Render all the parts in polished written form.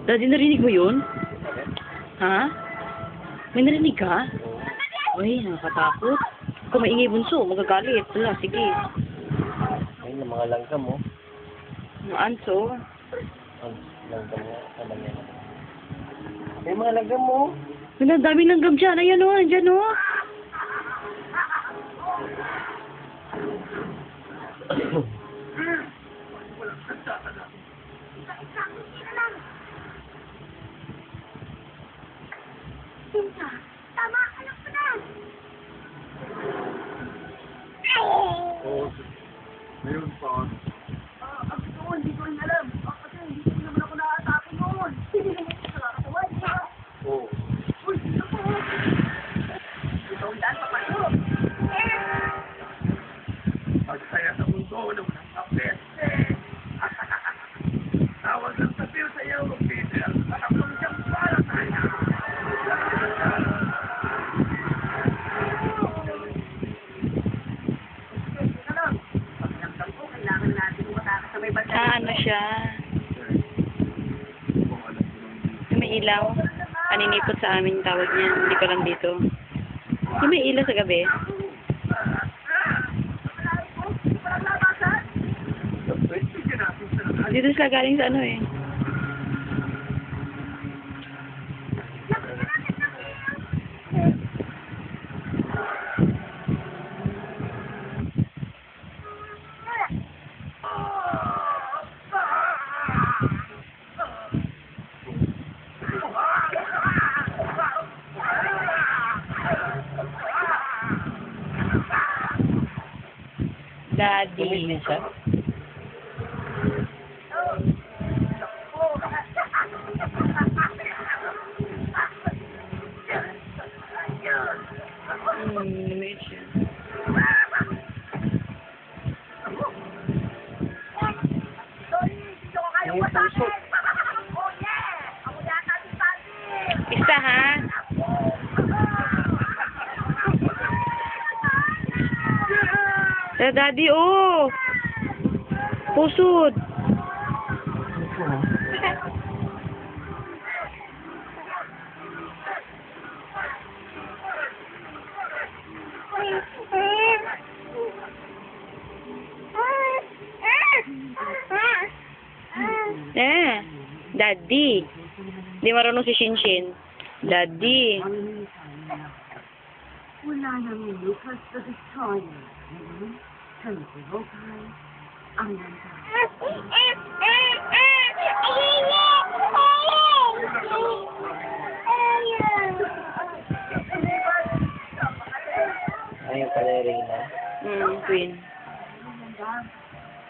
Daddy, narinig mo yun? Ha? May narinig ka? Uy, nakakatakot. Kung maingay bunso, magagalit. Wala, sige. Ayun, mga langgam mo. Mga anso. Langgam mo. Sama niya. Ay, mga langgam mo. Wala, daming langgam dyan. Ayan o, andyan o. Tama, alam ko na. Oo. Mayroon pa. Hindi ko rin alam. Kasi hindi ko naman ako nakatapon noon. Hindi naman ako nakakatawad. Oo. Uy, sino po? Ito ang daan pa kayo. Magsaya sa mundo ng walang kapit. Tawag lang sa Pil sa iyo, Peter. Mataklong siyang para tayo. Kailangan natin umatakas sa may bansa. Ano siya? May ilaw. Paninipot sa amin tawag niya. Hindi ko lang dito. Yung may ilaw sa gabi. Dito sila galing sa ano eh. Daddy. Bumili siya? Lumit siya. Ayun, puso. Isa ha? Daddy, oh! Pusod! Daddy. Di marunong si Shinshin. Daddy. Wala nang Lucas the Destroyer. Kalipuro tayo. Ang nanda. Ayun pala yung Reyna. Queen.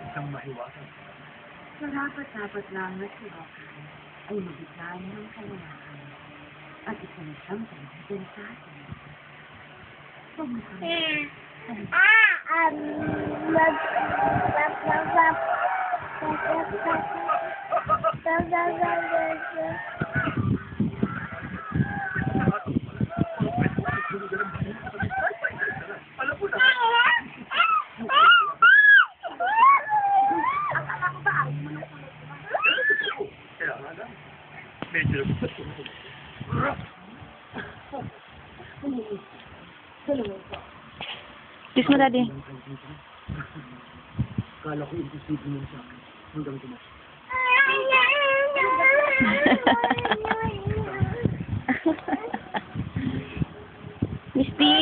Isang mahiwasan. Dapat lang na si Rokan ay mabigyan ng kalayakan at isang siyang pagdating sa atin. Kiss mo, Daddy. Kala ko imposible yun sa akin. Hanggang dumas. Misty!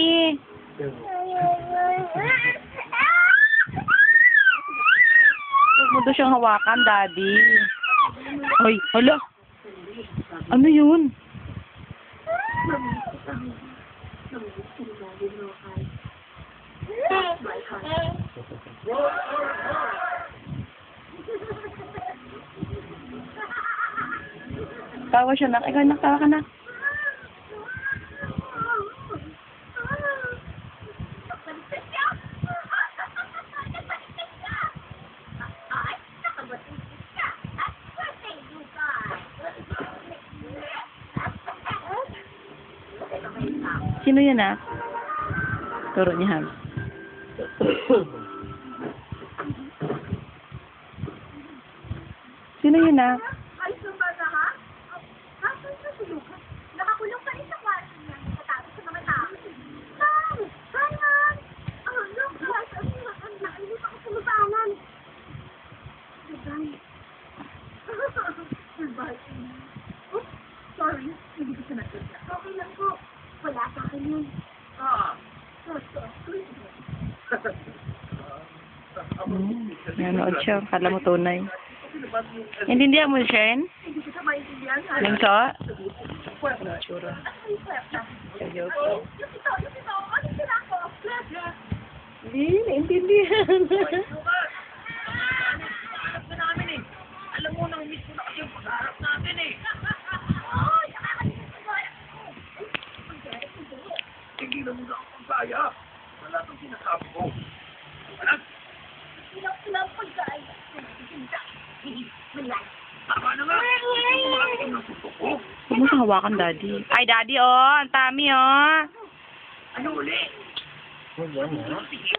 Huwag mo doon siyang hawakan, Daddy. Ay, hala! Ano yun? Tawa siya, nak. Ikaw, nak, tawa ka na. Sino yan, ah? Turo niya, Hams. Sino yun, ah? Ay, sumba na ha? Ay. Oops, sorry. Hindi ko sinagot na. Okay lang po. Wala sa akin yun. Nanood siya. Kala mo tunay. Intindihan mo, Shen? Hindi ko sa maintindihan. Lingso? Tsura. Joke. Yung ito. Ano sila ko? Hindi, naintindihan. Alam mo, nang-miss ko na kasi yung pag-harap natin eh. Ay, nakakalimutan ko. Hindi na muna ako pagsaya. Wala itong sinasabi ko. Wala. Ilang pagkain. Malay. Tama na nga. Kumakain ka ng suso ko. Huwag mo sa hawakan, Daddy. Ay, Daddy, oh. Ang tami, oh. Ano uli? Huwag yan, ha?